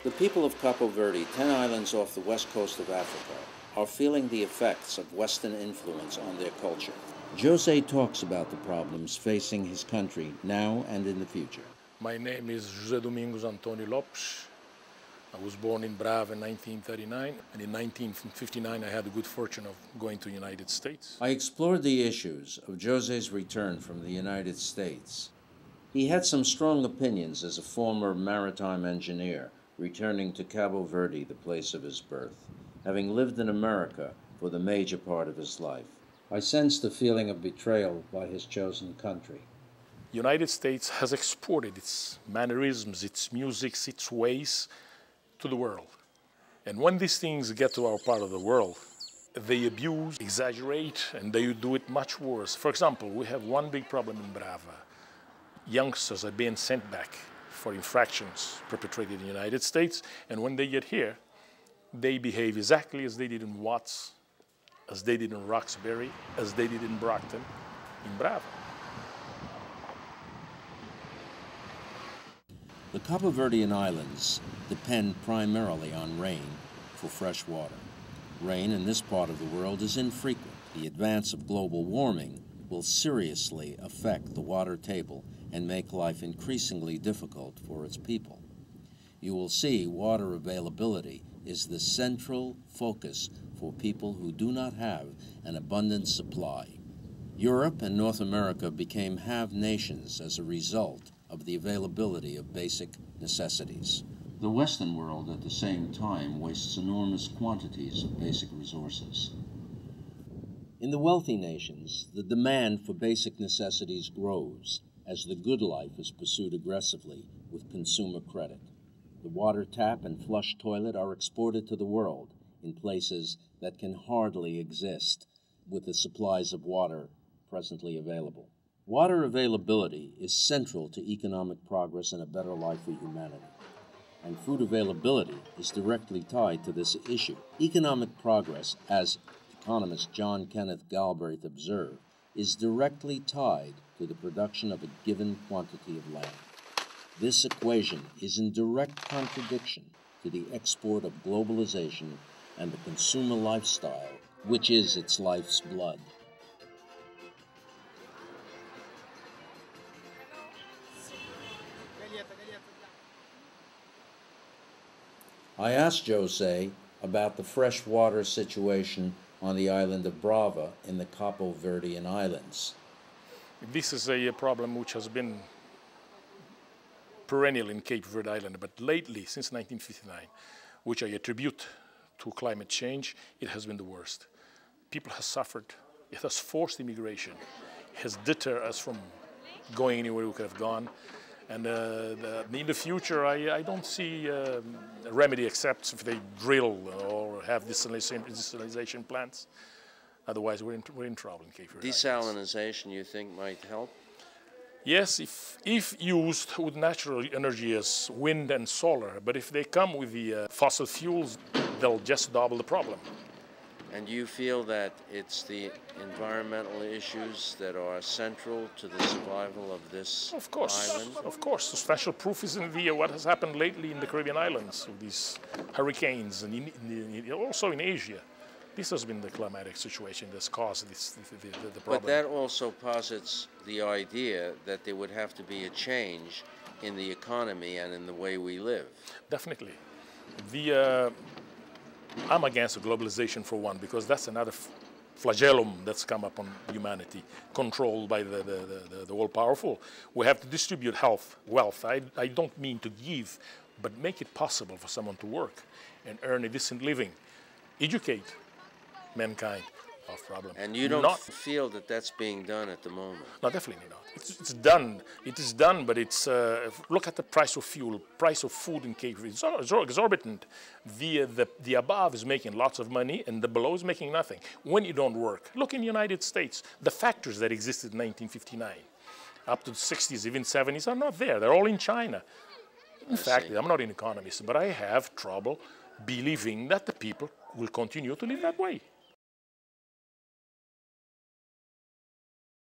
The people of Cape Verde, 10 islands off the west coast of Africa, are feeling the effects of Western influence on their culture. Jose talks about the problems facing his country now and in the future. My name is Jose Antonio Dominges. I was born in Brava in 1939, and in 1959 I had the good fortune of going to the United States. I explored the issues of Jose's return from the United States. He had some strong opinions as a former maritime engineer, returning to Cabo Verde, the place of his birth, having lived in America for the major part of his life. I sensed a feeling of betrayal by his chosen country. The United States has exported its mannerisms, its music, its ways to the world. And when these things get to our part of the world, they abuse, exaggerate, and they do it much worse. For example, we have one big problem in Brava. Youngsters are being sent back for infractions perpetrated in the United States, and when they get here, they behave exactly as they did in Watts, as they did in Roxbury, as they did in Brockton, in Brava. The Cape Verdean islands depend primarily on rain for fresh water. Rain in this part of the world is infrequent. The advance of global warming will seriously affect the water table and make life increasingly difficult for its people. You will see water availability is the central focus for people who do not have an abundant supply. Europe and North America became have nations as a result of the availability of basic necessities. The Western world at the same time wastes enormous quantities of basic resources. In the wealthy nations, the demand for basic necessities grows as the good life is pursued aggressively with consumer credit. The water tap and flush toilet are exported to the world in places that can hardly exist with the supplies of water presently available. Water availability is central to economic progress and a better life for humanity. And food availability is directly tied to this issue. Economic progress, as economist John Kenneth Galbraith observed, is directly tied to the production of a given quantity of land. This equation is in direct contradiction to the export of globalization and the consumer lifestyle, which is its life's blood. I asked Jose about the freshwater situation on the island of Brava in the Cape Verdean Islands. This is a problem which has been perennial in Cape Verde Island, but lately, since 1959, which I attribute to climate change, it has been the worst. People have suffered. It has forced immigration. It has deterred us from going anywhere we could have gone. And in the future, I don't see a remedy except if they drill or have desalination plants. Otherwise, we're in trouble in Cape Verde. Desalination, you think, might help? Yes, if used with natural energy as wind and solar. But if they come with the fossil fuels, they'll just double the problem. And you feel that it's the environmental issues that are central to the survival of this island? Of course. The special proof is in what has happened lately in the Caribbean islands with these hurricanes, and also in Asia. This has been the climatic situation that's caused the problem. But that also posits the idea that there would have to be a change in the economy and in the way we live. Definitely. I'm against globalization for one, because that's another flagellum that's come upon humanity, controlled by the all-powerful. We have to distribute wealth. I don't mean to give, but make it possible for someone to work and earn a decent living. Educate mankind of problem. And you don't feel that that's being done at the moment? No, definitely not. It's done. It is done, but it's look at the price of fuel, price of food in Cape Verde. It's exorbitant. The above is making lots of money, and the below is making nothing. When you don't work, look in the United States. The factories that existed in 1959, up to the 60s, even 70s, are not there. They're all in China. In fact, I'm not an economist, but I have trouble believing that the people will continue to live that way.